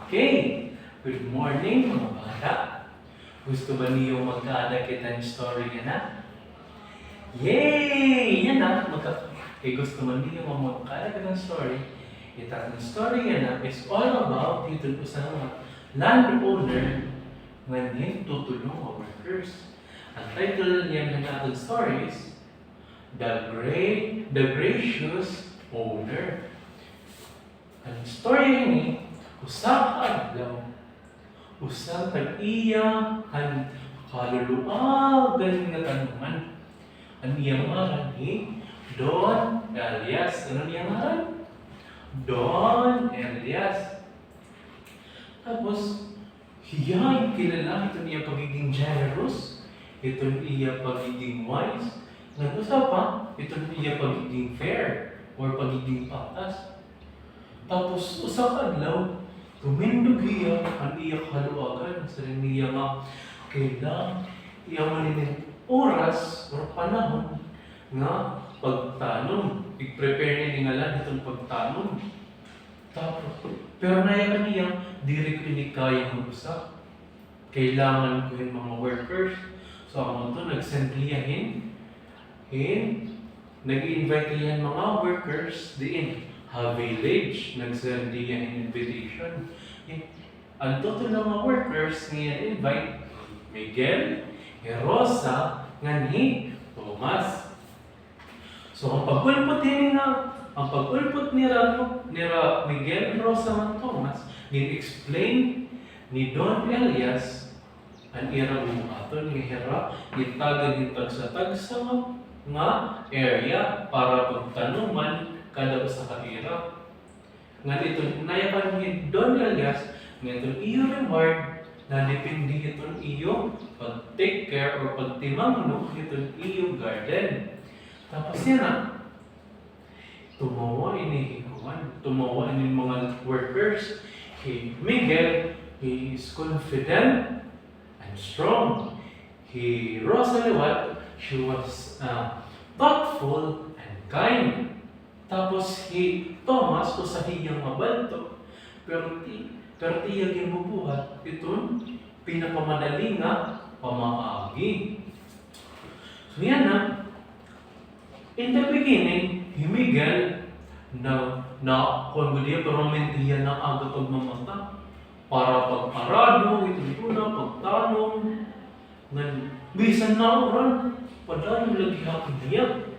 Okay, good morning mga bata. Gusto ba niyo magkaada kita ng story nga na? Yay! Yan na, gusto man niyo magkaada kita ng story. Itang story nga na is all about ito po sa mga landowner ngayon tutulong mga workers. Ang title niya ng ating story is The Gracious Owner. Ang story ni usa ka adlaw, usa ka iya ang kaluluwa galing nga tanungan. Ang iyang ngaran ni Don Elias. Ano niyang ngaran? Don Elias. Tapos, hiya kilala ito niya pagiging generous, ito niya pagiging wise, nga usa pa, ito niya pagiging fair or pagiging patas. Tapos, usa ka adlaw, tumindog iya ang iya kaluwagan sa niya nga kailang iya maninin oras o panahon nga pagtanom. I-prepare niya nga lang itong pagtanom. Tapos, pero naya kaniya, diri ko ni kaya mag-usap. Kailangan ko yung mga workers. So, ako ito, nagsendliyahin. Nag-invite yan mga workers diin. Village, nagsendliyahin invitation. Ang total ng mga workers niya invite Miguel, Rosa, nga ni Tomas. So, ang pagulpot nila Miguel, Rosa, at Tomas, gin-explain ni Don Elias ang ira buhaton nga hira, gitagan hitag sa tagsa nga area para pagtanuman kada usa ka ira. Nga dito, nayapan ni Don Elias nga itong iyo reward na depende itong iyo pag-take care or pagtimamno itong iyo garden. Tapos yan na, tumawa ini mga workers. Miguel, he is confident and strong. Rosa, she was thoughtful and kind. Tapos Thomas, usahiyang mabalto, pero tiya ginubuhat itong pinapamadali nga pamaagi. So yan na, in the beginning, Miguel na kung diya permanentiya ng aga pagmamata para pagparado, ito na pagtanong bisan na oran padayong lagi hapon niya.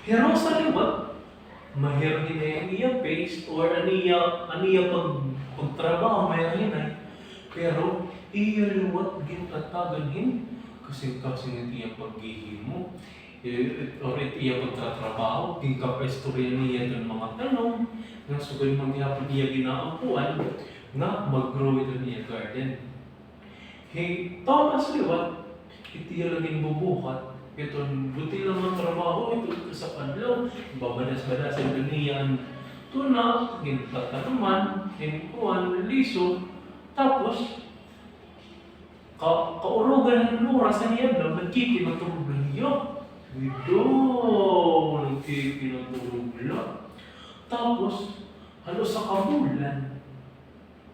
Pero sa liwat, mahirap din na yung iya pace or aniya pagtrabaho, mayroon na. Pero iya liwat ginataganhin kasi iya paghihimo or iya pagtatrabaho, ginkapaistorya niya ng mga tanong nga sugay mangyapon iya ginaampuan nga mag-grow ito niya garden. Thomas liwat, itiya laging bubuhat, itong buti lang ang trabaho, ito sa kadlaw, babadas-badasan ito niyan, tuna, gintatanaman, hinkuhan, liso, tapos, kaurugan ng oras sa niya, nagkikinatulog niya. Ito, nagkikinatulog niya. Tapos, halos sa kabulan,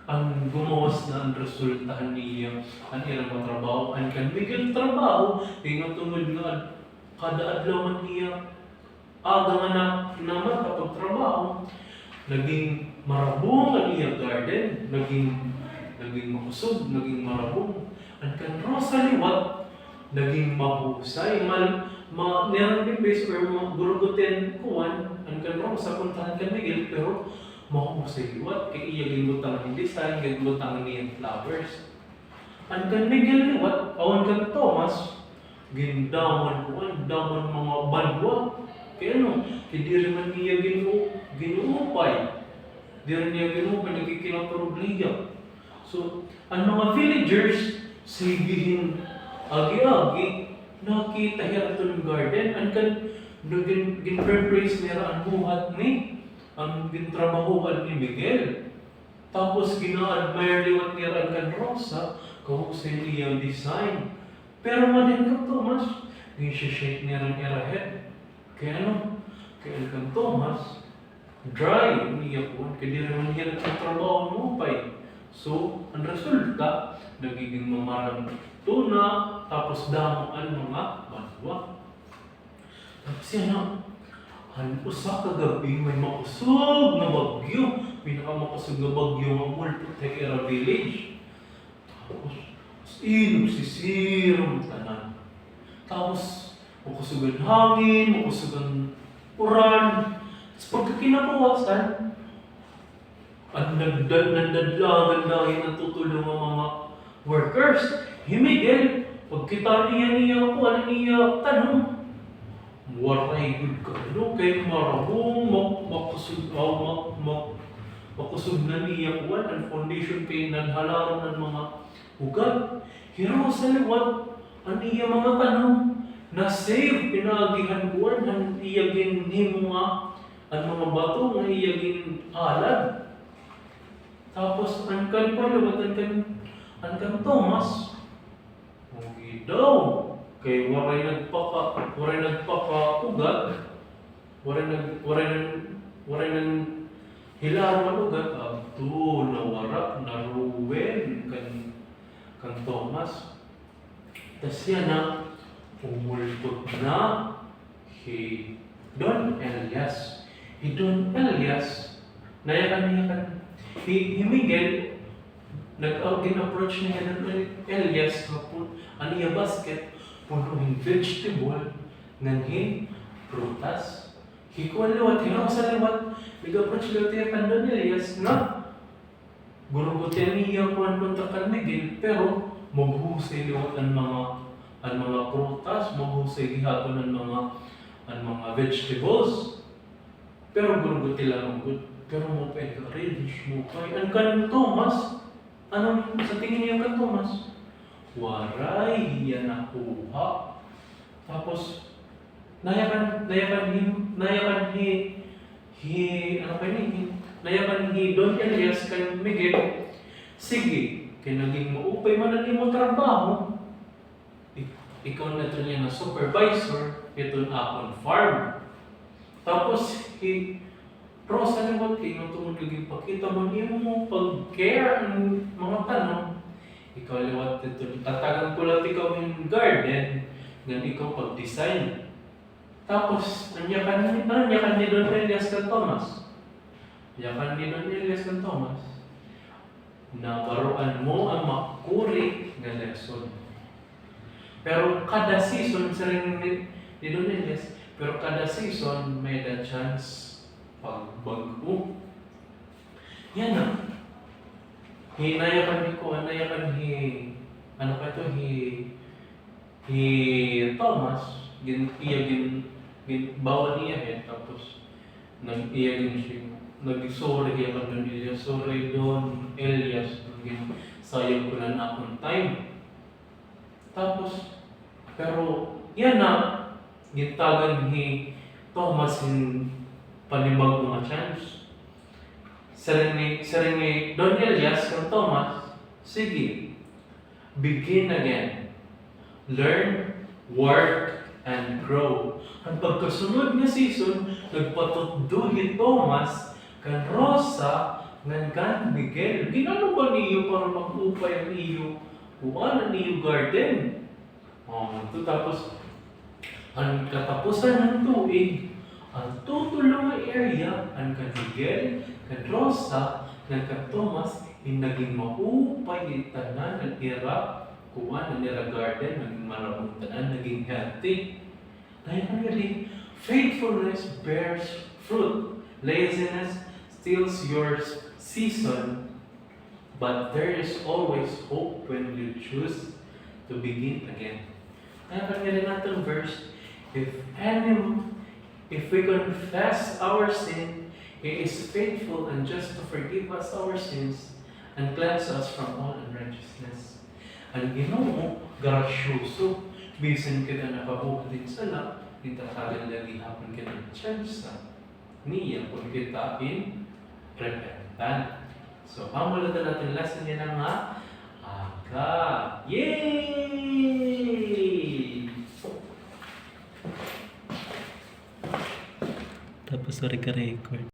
ang gumawas na ang resultahan niya, ang ilang trabaho, ang kanbigil trabaho, tingnan tungod nga, kada adlaw man niya, aga nga naman kapag trabaho, naging marabong ang iya garden, naging makusog, naging marabong. Ang kan Rosa liwat, naging mahusay, nilang bibis or gurugutin kuwan, ang kan Rosa puntahan kan Miguel, pero mahusay liwat, kaya iya gilutang ng design, gilutang ng flowers. Ang kan Miguel liwat, awan kan Thomas, gindaman mga balwa. Kaya kaya di rin man niya ginuupay. Di rin niya ginuupay, nagkikinapuruglia. So, ang mga villagers, sigihin agi-agi, nakita hiya ito ng garden, ang kan gin-praise nila ang buhat ni ang gintrabahuan ni Miguel. Tapos gina-admire liwat niya ang kan Rosa, kahusay niya design. Pero manin ka Thomas, gin-shake niya ang erahead. Kaya kaya kan Thomas, dry niya po, kaya di naman niya nagtatrabaho mo pa. So, ang resulta, nagiging mamarang tuna, tapos damo ang mga banwa. Tapos yan usa ka gabi may makusog na bagyo. Pinakamakusog na bagyo nga multo Tekera Village. Tapos, sisirong tanan. Tapos, makusugan hangin, makusugan uran. Tapos pagkakinabawasan, ang nagdadlagan dahil natutulong ang mga workers. Himigel, pagkita niya ako, ano niya, tanong. Waray good ka, ano, kay marabong, makusog na niya kuwan, ang foundation kay naghalaran ng mga ugat. Hiro sa liwat, ang iya mga tanong, na-save, pinagihan kuwan, ang iyagin ni mga, ang mga bato, ang iyagin alad. Tapos, ang kan Thomas, okay daw, kay waray nagpaka-ugat, waray nang hilawan ugat, abdo, nawara, naruwen, kan Thomas. Tas yan umulpot na, Don Elias. Don Elias, nayakan, Miguel, nag-approach niya ng Elias, aniya basket, punuhin vegetable, nanhin, prutas. Hikuan liwat, hinaw sa liwat, nag-approach liwat niya kan Don Elias na gurugutin niya kuhan kontra kan Miguel, pero maghusay liwat ang mga prutas, maghusay gihapon ang mga vegetables. Pero gurugutin lang ang good. Pero mo pa encourage mo kay ang kan Thomas, anong sa tingin niya kan Thomas? Waray yan nakuha. Tapos nayakan Don Elias kan Miguel. Sige, kay naging maupay man ang imong trabaho. Ikaw na ito niya na supervisor, ito akong farm. Tapos Rosa naman kayo itong naging pakita mo niyo mo pag-care ang mga tanong. Ikaw liwat ito. Tatagan ko lang ikaw yung garden, gan ikaw pag-design. Tapos, nanyakan ni Don Elias kan Thomas. Nanyakan ni Don Elias kan Thomas. Nabaruan mo ang makuri ng lesson. Pero kada season, sa rin ni Don Elias, pero kada season may the chance pagbago. Yan hinayakan ko, Thomas, bawa niya tapos nag-iyagin siya, nag-sorry yakan Don Elias, sorry Don Elias, sayang ko na akong time. Tapos, pero yan gitagan ni Thomas panibag mga chance. Saring ni Don Elias kang Thomas, sige, begin again. Learn, work, and grow. Ang pagkasunod nga season, nagpatutduhin Thomas kan Rosa ngan kan Miguel. Ginano ba niyo para mag-upay ang iyo? Kuhaan ang iyo garden. Tapos, ang katapusan ng tuig, ang tutulong na area, ang kan Miguel, kan Rosa, ng kan Thomas, naging maupay tanan, nag-ira, kuha, nag-ira garden, naging maramong tanan, naging healthy. Dahil really, faithfulness bears fruit. Laziness steals your season, but there is always hope when you choose to begin again. Kaya natin verse, if we confess our sin, He is faithful and just to forgive us our sins and cleanse us from all unrighteousness. Ang Ginoo, grasyoso, bisan kita nakabuhatin sana, itatagal lagi hapon kita ng chance niya kung kita in repentant. So, pamulatan natin lesson niya na aga. Yay! Tapos sorry ka record.